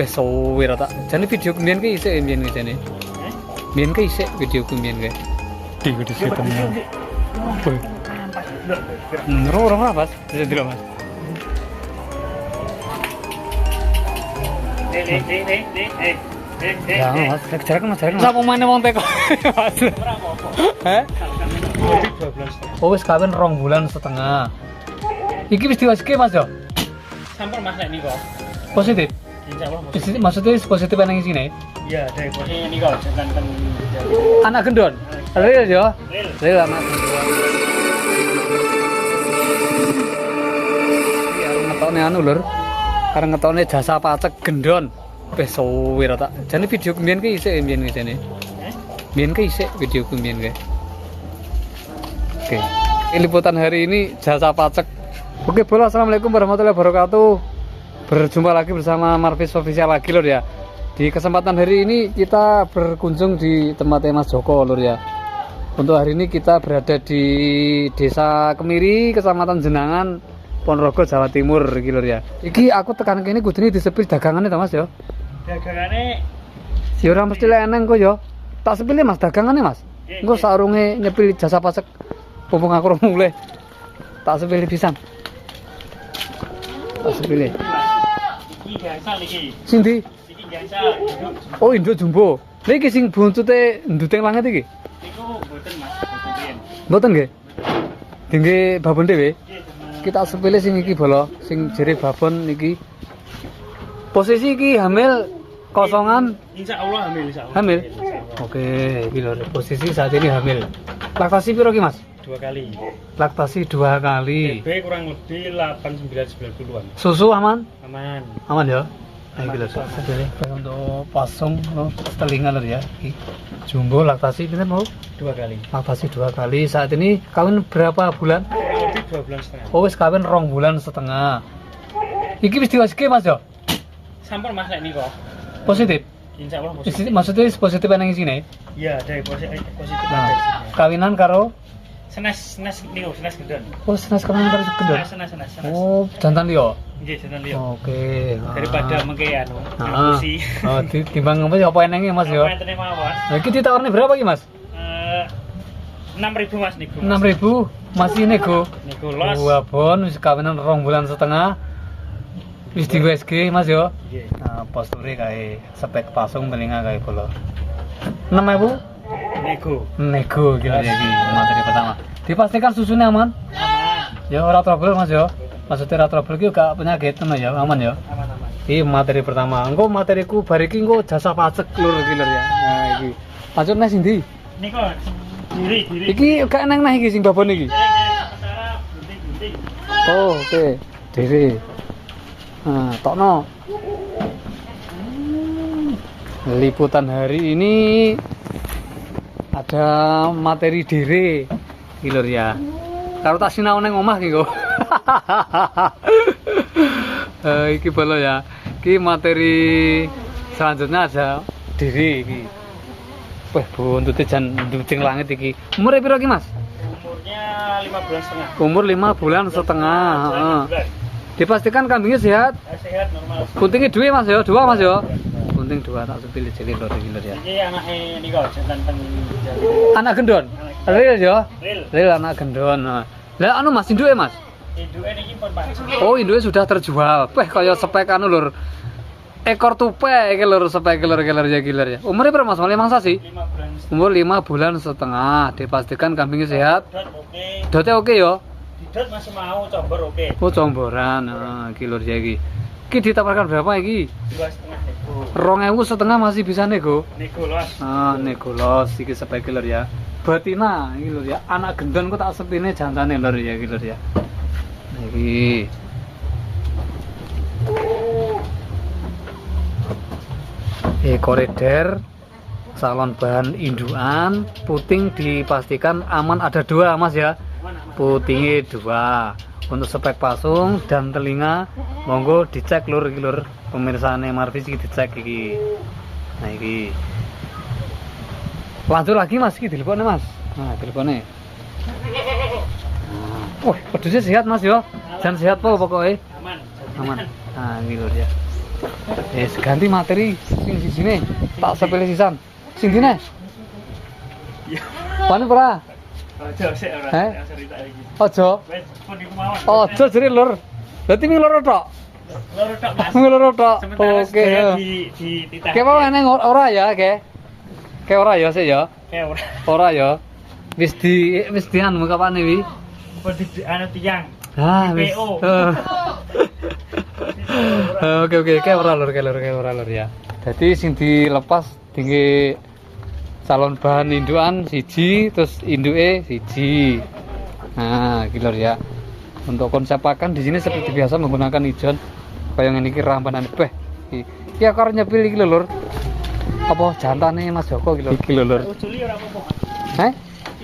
suwe ra tak. Jane video kembian ki isik mbiyen ki jane. Mbiyen ki isik video kembian ki. Di situ. Ora Mas. Bisa dulu Mas. Ya Mas, jarak Mas. Sapa meneh wong teko. Mas. Heh? Oh wis kawin 2 bulan setengah. Iki wis diwaske Mas yo. Sampun Mas nek niku. Positif. Insyaallah. Maksudnya positif nang sini? Iya, dari posisi niku jangan Anak gendon. Real yo. Real anak gendon. Iki arep ngetokne anu lur. Karena ngetokne jasa pajak gendon. Wis suwe ra tak. Jane video kembian ki isik mbiyen ki jane. Mbiyen ki isik video kembian ki. Oke. Liputan hari ini jasa pajak. Oke, bola. Assalamualaikum warahmatullahi wabarakatuh. Berjumpa lagi bersama Marvis Official lagi lur ya. Di kesempatan hari ini kita berkunjung di tempatnya Mas Joko lur ya. Untuk hari ini kita berada di Desa Kemiri, Kecamatan Jenangan, Ponorogo, Jawa Timur iki lur ya. Iki aku tekan kene kudune disepil dagangane ta Mas ya. Dagangane ya ora mesti eneng kok ya. Tak sepile Mas dagangane Mas. Engko sarunge nyepil jasa pajak mumpung aku mulai. Tak sepile pisan. Tak sepile. iki gansal iki. Sing ndi? Iki gansal. Oh, induk jumbo. Lha iki sing buntute nduteng langit iki? Niku mboten Mas, mboten. Mboten nggih. Dingge babon dhewe. Nggih, Kita sepele sing iki bolo, sing jere babon iki. Posisi iki hamil kosongan. insyaallah hamil insyaallah. Hamil? Oke, iki lho posisi saat ini hamil. Laktasi piro ki Mas? 2 kali. Laktasi 2 kali. BB kurang lebih 89-90-an. Susu aman? Aman. Aman ya. Nah, iki lho sepele untuk pasung telinga lho ya. Iki. Jumbo laktasi pinten mau? 2 kali. Laktasi 2 kali. Saat ini kawin berapa bulan? Kurang lebih 2 bulan setengah. Oh, wis kawin 2 bulan setengah. Iki wis diwaske Mas yo? Sampun Mas nek niku. Positif. Insyaallah positif. Maksudnya positif nang sini? Iya, dari positif Nah, dari sini. kawinan karo Senes niku, senes gendon. oh senas kawinan karo gendon. Senes. Oh, jantan liya. Nggih, jeneng liya. Oke. Daripada mengke anu, Ah. emosi. Oh, timbang apa ya apa enenge Mas yo? Apa entene mawon? Nah, iki ditawarne berapa ki Mas? 6.000 Mas niku. 6.000 masih nego. Niku los. Dua bon wis kawinan 2 bulan setengah. Wis di WSG Mas yo. Nggih. Nah, posture kae spek pasung telinga kae bolo. 6.000 nego gitu ya iki materi pertama. Dipastikan susunya aman? Aman. Ya ora trouble Mas yo. Maksudnya ora trouble ki gak penyakit ngono ya, aman ya. Aman. Iki materi pertama. Engko materiku bar iki engko jasa pajak lur iki lur ya. Nah iki. Lanjut neh sing ndi? Niku diri. Iki gak eneng neh iki sing babon iki. Sementara gunting. Oh, oke. Diri. Nah, tokno. Liputan hari ini ada materi dere iki lur ya. Karo tak sinau nang omah iki kok. Iki bolo ya. Iki materi selanjutnya ada dere iki. Wah, buntute jan nduding langit iki. Umure piro iki, Mas? Umurnya 5 bulan setengah. Umur 5 bulan setengah. Heeh. Dipastikan kambingnya sehat. Sehat normal. Guntingnya 2 Mas ya, 2 Mas ya. Gunting 2 tak sepilih cilik lho iki lho ya. Iki anake niku jantan teng Anak gendon. Real ya? Real. Real anak gendon. Nah. Lah anu Mas induke Mas. Induke niki pun Pak. Oh, induke sudah terjual. Wah, kaya spek anu lur. Ekor tupe iki lur spek lur ya. Umure berapa Mas? Mulai mangsa sih? 5 bulan. Umur 5 bulan setengah. Dipastikan kambingnya sehat. Dot oke. Dote oke ya? Didot masih mau combor oke. Oh, comboran. Nah, iki lur ya iki. Iki ditawarkan berapa iki? 2,5 niku. 2.000 setengah masih bisa nego. Niku los. Ah, negolos iki spek lur ya. Betina iki lur ya. Anak gendon kok tak sepine jantane lur ya iki lur ya. Nah, iki. Koridor salon bahan indukan, puting dipastikan aman ada 2 Mas ya. Putingnya 2. Untuk spek pasung dan telinga monggo dicek lur iki lur. Pemirsane Marvis iki dicek iki. Nah iki. Lanjut lagi Mas iki teleponnya Mas. Nah, teleponnya. Wah, pedusnya sehat Mas yo. Jangan sehat po pokoknya. Aman. Aman. Nah, ini lur ya. Ganti materi sing di sini. Tak sepele sisan. Sing dine. Iya. Pane ora? Ojo sik ora. Heh? Cerita iki. Ojo. Wes pun iku mawon. Ojo jere lur. Berarti ming loro tok. Loro tok Mas. Ming loro tok. Sementara Oke. sedaya di titah. Kayak apa neng ora ya, ke? Kayak ora ya sih ya. Kayak ora. Ora ya. Wis di anu kapane wi? Apa di anu tiang. Ah, wis. PO. Oke, kayak ora lur ya. Jadi sing dilepas tinggi calon bahan indukan siji, terus induke siji. Nah, iki lur ya. Untuk konsep pakan di sini seperti biasa menggunakan ijon. Kayak ngene iki rampanan beh. Iki akar nyepil iki lur. Apa jantane Mas Joko iki lur. Iki lur. Ujuli ora apa-apa. Heh?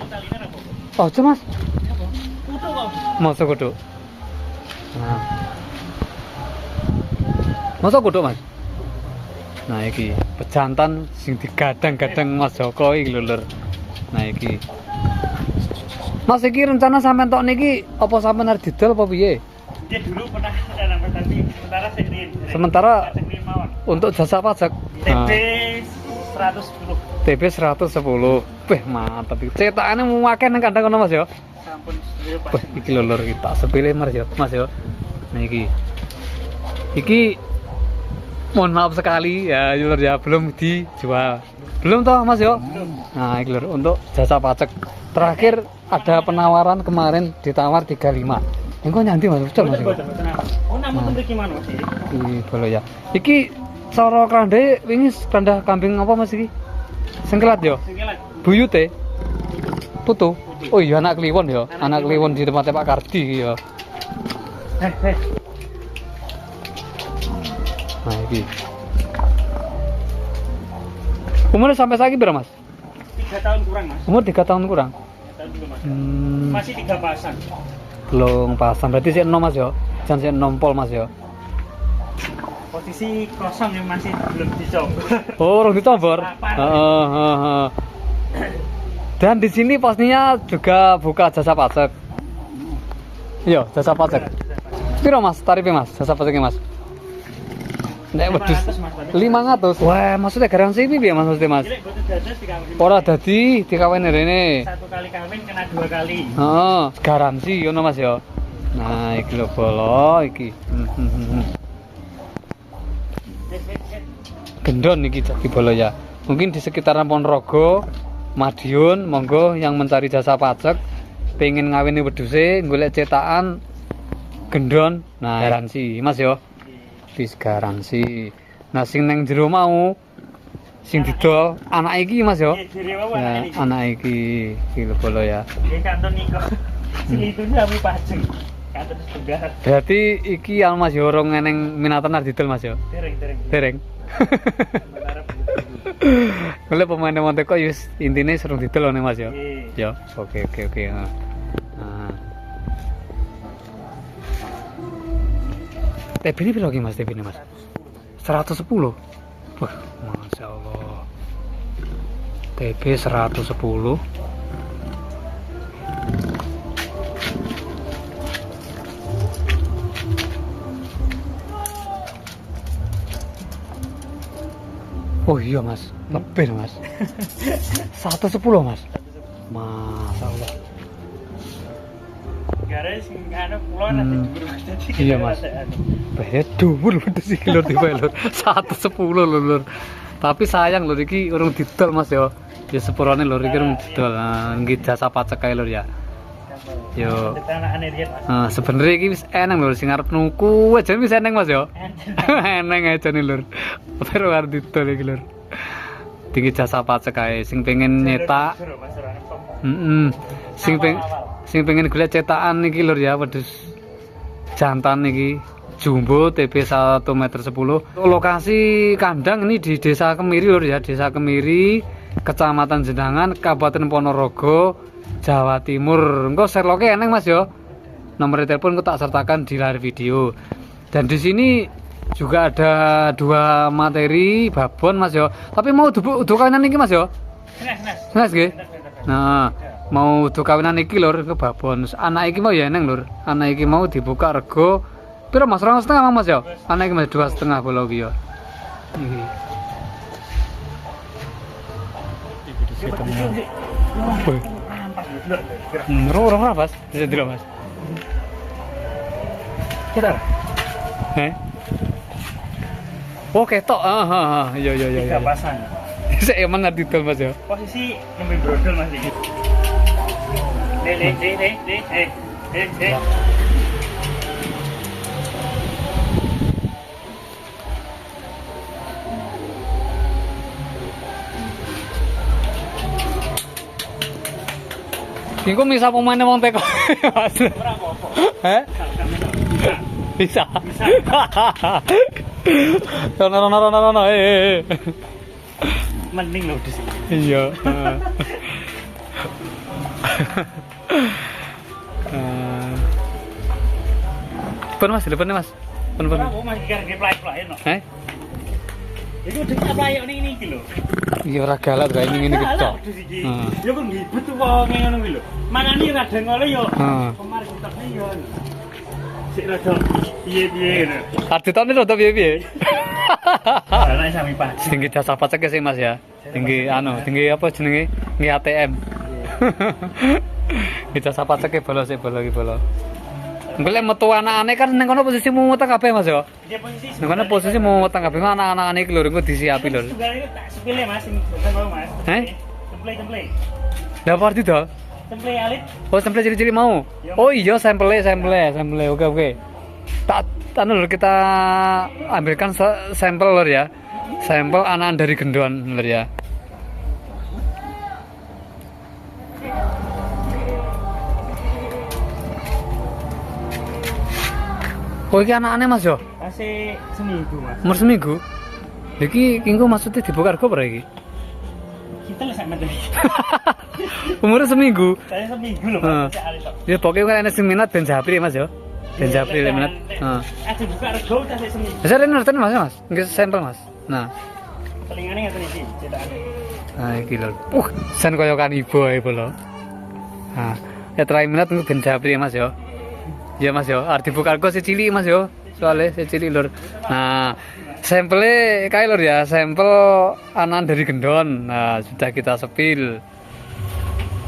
Taline ora apa-apa. Oh, Mas. Kudu kok. Masa kudu. Nah. Masa kudu, Mas? Nah, iki pejantan sing digadang-gadang Mas Joko iki lho, Lur. Nah, iki. Mas iki rencana sampean tok niki apa sampean arep didol apa piye? Dia dulu pernah nambah tapi sementara sekrin. Sementara sekrin mawon. untuk jasa pajak TP nah, 110. TB 110. Wih, mantap iki. Cetakane akeh nang kandang kono Mas ya. Sampun sedaya Pak. Wah, iki lho Lur, iki tak sepile Mas ya. Mas ya. Nah, iki. Iki mohon maaf sekali ya Lur ya, belum dijual. Belum toh Mas yo? Nah, iki Lur untuk jasa pajak. Terakhir ada penawaran kemarin ditawar 35. Engko nyanti Mas, ucap Mas. Oh, namun mriki manut iki. Iki bolo ya. Iki cara krandhe wingi kandha kambing apa Mas iki? Sengkelat yo. Singkilan. Buyute. Putu. Oh iya anak kliwon ya. Anak kliwon di tempatnya Pak Kardi iki ya. Nah, iki. Umurnya sampai saiki berapa, Mas? 3 tahun kurang, Mas. Umur 3 tahun kurang. 3 tahun dulu, Mas. Masih 3 pasang. Belum pasang. Berarti sih 6 Mas ya. Jangan sih 6 pol Mas ya. Posisi kosong yang masih belum dicoba. Oh, urung ditombor. Lapar. Heeh. Dan di sini pastinya juga buka jasa pajak. Iya, jasa pajak. Piro Mas tarifnya Mas? Jasa pajaknya Mas? Nek wedhus 500. Wah, maksudnya garansi piye Mas maksudnya Mas? Cilik boten dados dikawin. Ora dadi dikawin rene. 1 kali kawin kena 2 kali. Heeh, garansi ngono Mas ya. Nah, iki lho bolo iki. Gendon iki jadi bolo ya. Mungkin di sekitaran Ponorogo, Madiun, monggo yang mencari jasa pajak pengen ngawini wedhuse golek cetakan gendon. Nah, garansi Mas ya. Bis garansi. Nah, sing neng jero mau sing didol anak iki Mas ya. Nggih, dhewe wae Nah, ini. anak iki lho bolo ya. Nggih kanton niku. Sing itu sami pajeng. Kanton setunggal. Berarti iki al Mas yo ora ngeneng minatan arep didol Mas yo. Dereng. Dereng. Sementara begitu. Kalau pemain Monteko yus intine serung didol nih Mas yo. Nggih. Yo, oke. Nah. TB ini berapa Mas TB ini Mas? 110. Wah, Masya Allah. TB 110. Oh iya Mas, lebih Mas. 110 Mas. Masya Allah. Gara sing anu kula nanti dhuwur Mas dadi. Iya, Mas. Bayar dhuwur wedhus iki lur dibayar lur. 110 lur. Tapi sayang lur iki urung didol Mas ya. Ya sepurane lur iki urung didol. Nah, nggih jasa pajak kae lur ya. Yo. Tetanakane riyen Mas. Nah, sebenarnya iki wis eneng lur sing arep nuku aja wis eneng Mas ya. Eneng aja nih lur. Pero arep didol iki lur. Tinggi jasa pajak kae sing pengen nyetak. Sing pengen golek cetakan iki lur ya wedhus jantan iki jumbo TB 1 meter 10. Lokasi kandang ini di Desa Kemiri lur ya, Desa Kemiri, Kecamatan Jenangan, Kabupaten Ponorogo, Jawa Timur. Engko serloke eneng Mas yo. Nomor telepon ku tak sertakan di layar video. Dan di sini juga ada 2 materi babon Mas yo. Tapi mau kawinan iki Mas yo. Nes nggih. Nah, mau kawinan iki lur ke babon. Anak iki mau ya eneng lur. Anak iki mau dibuka rego Piro Mas? 2,5 Mas ya? Ana iki Mas 2,5 bola iki ya. Iki. Orang Mas, bisa dulu Mas. Kita. Oh ketok, iya. Tiga pasang. Saya emang ngerti dol Mas ya. Posisi nyampe brodol Mas iki. Iku misal pemainnya wong teko. Mas. Ora apa-apa. Heh? Bisa. No. Mending lho di sini. Iya. Pun Mas, depan Mas. Pun. Ora apa Mas iki play-play no. Iku udah play ini iki lho. Iya ora galak kae ngene kecok. Ya kok ngibet tuh wong ngono kuwi lho. Makane radang ngole yo. Kemar kitane yo. Sik rada piye-piye ngono. Adetane rada piye-piye. Ana sami Pak. Tinggi jasa pajak sih Mas ya. Tinggi tinggi apa jenenge? Nggih ATM. Kita jasa pajak e bolos iki bolos. Golek metu anakane kan ning kono posisi mumet kabeh Mas ya. Dia posisi. Ning kono posisi mumet kabeh anak-anakane iki lho engko disiapi lho. Tunggal tak sepele Mas sing mau Mas. Temple. Lah parti to? Temple alit. Oh, sampel cilik-cilik mau. Oh iya, sampel. Oke. Tak lur kita ambilkan sampel lur ya. Sampel anakan dari gendon lur ya. Oh, iki anakane Mas yo. Kasih seminggu Mas. Umur seminggu. Iki kingko maksudnya dibuka kargo berapa iki? Kita lah sama tadi. Umurnya seminggu. Saya seminggu loh Mas. Ya pokoknya kan ada sing minat ben Japri Mas yo. Ben Japri minat. Ada buka rego kasih seminggu. Saya ini ngerti Mas Mas. Nggih sampel Mas. Nah. Telingane ngaten iki cetakane. Nah, iki lho. Sen koyo kan ibu ae lho. Nah, ya terakhir minat niku ben Japri Mas yo. Iya Mas yo, arti buka kargo si cilik Mas yo. Soalnya si cilik lur. Nah, sampelnya kayak lur ya, sampel anan dari gendon. Nah, sudah kita sepil.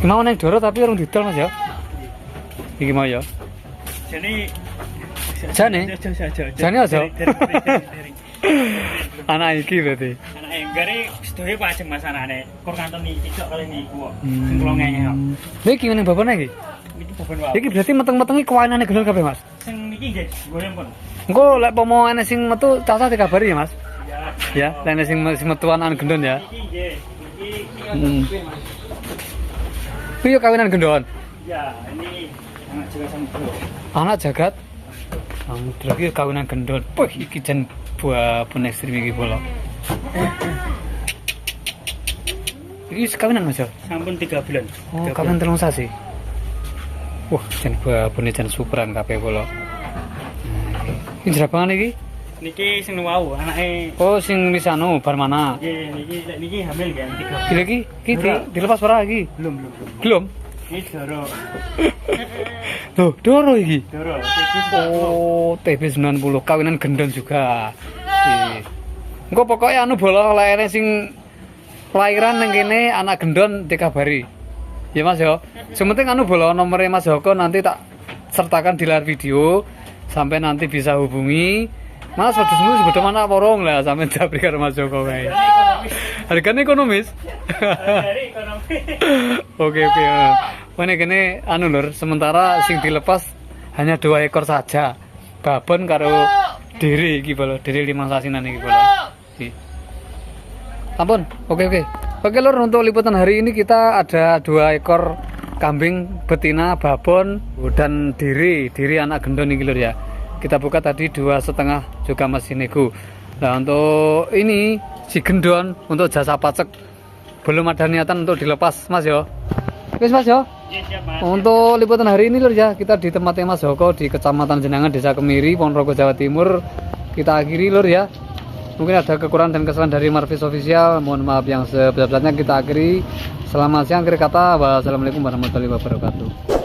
Mau naik doro tapi orang didol Mas ya. Iki mau ya. Jane aja. Anak iki berarti. Anak enggare sedoyo pajeng Mas anane. Kok nganteni cicok kali niku kok. Sing kula ngene kok. Lha iki ngene bapane iki? Iki boben wae. Iki berarti meteng-metengi kawanane gendon kabeh Mas. Sing niki nggih goreng pun. Engko lek pomo ana sing metu cacah dikabari ya Mas. Ya. Ya, lek sing metuan an gendon ya. Iki nggih. Iki Kuwi yo kawinan gendon. ya, ini anak jaga samudra. Anak jagat samudra iki kawinan gendon. Wih, iki jan buah pun ekstrim iki bola. Iki kawinan Mas ya? Sampun 3 bulan. Oh, kawinan 3 sasi. Wah, jan buah pun jan superan kabeh bola. Ini jerabangan iki? Niki sing wau anake. Oh, sing misano bar mana? Nggih, niki hamil kan 3 Gila iki dilepas ora iki? Belum. Belum. Ini doro. Loh, doro iki. Doro. Oh, TB90 kawinan gendon juga. Engko pokoke anu bola laene sing lahiran nang kene anak gendon dikabari. Ya Mas yo. Sementing anu bola nomornya Mas Joko nanti tak sertakan di layar video sampai nanti bisa hubungi. Mas wedhusmu sebeda mana porong lah sampe Japri karo Mas Joko kae. Hargane ekonomis. Dari ekonomi. Oke. Ini gini anu lur, sementara sing dilepas hanya 2 ekor saja. Babon karo diri iki lho, diri 5 sasinan iki lho. Ampun. Oke. Oke lur, untuk liputan hari ini kita ada 2 ekor kambing betina, babon dan diri anak gendon iki lur ya. Kita buka tadi 2,5 juga masih nego. Nah untuk ini si gendon untuk jasa pajak belum ada niatan untuk dilepas Mas yo. Wis Mas yo. Iya, siap Mas. Untuk liputan hari ini lur ya, kita di tempatnya Mas Joko di Kecamatan Jenangan, Desa Kemiri, Ponorogo, Jawa Timur. Kita akhiri lur ya. Mungkin ada kekurangan dan kesalahan dari Marvis Official. Mohon maaf yang sebesar-besarnya, kita akhiri. Selamat siang, akhir kata. Wassalamualaikum warahmatullahi wabarakatuh.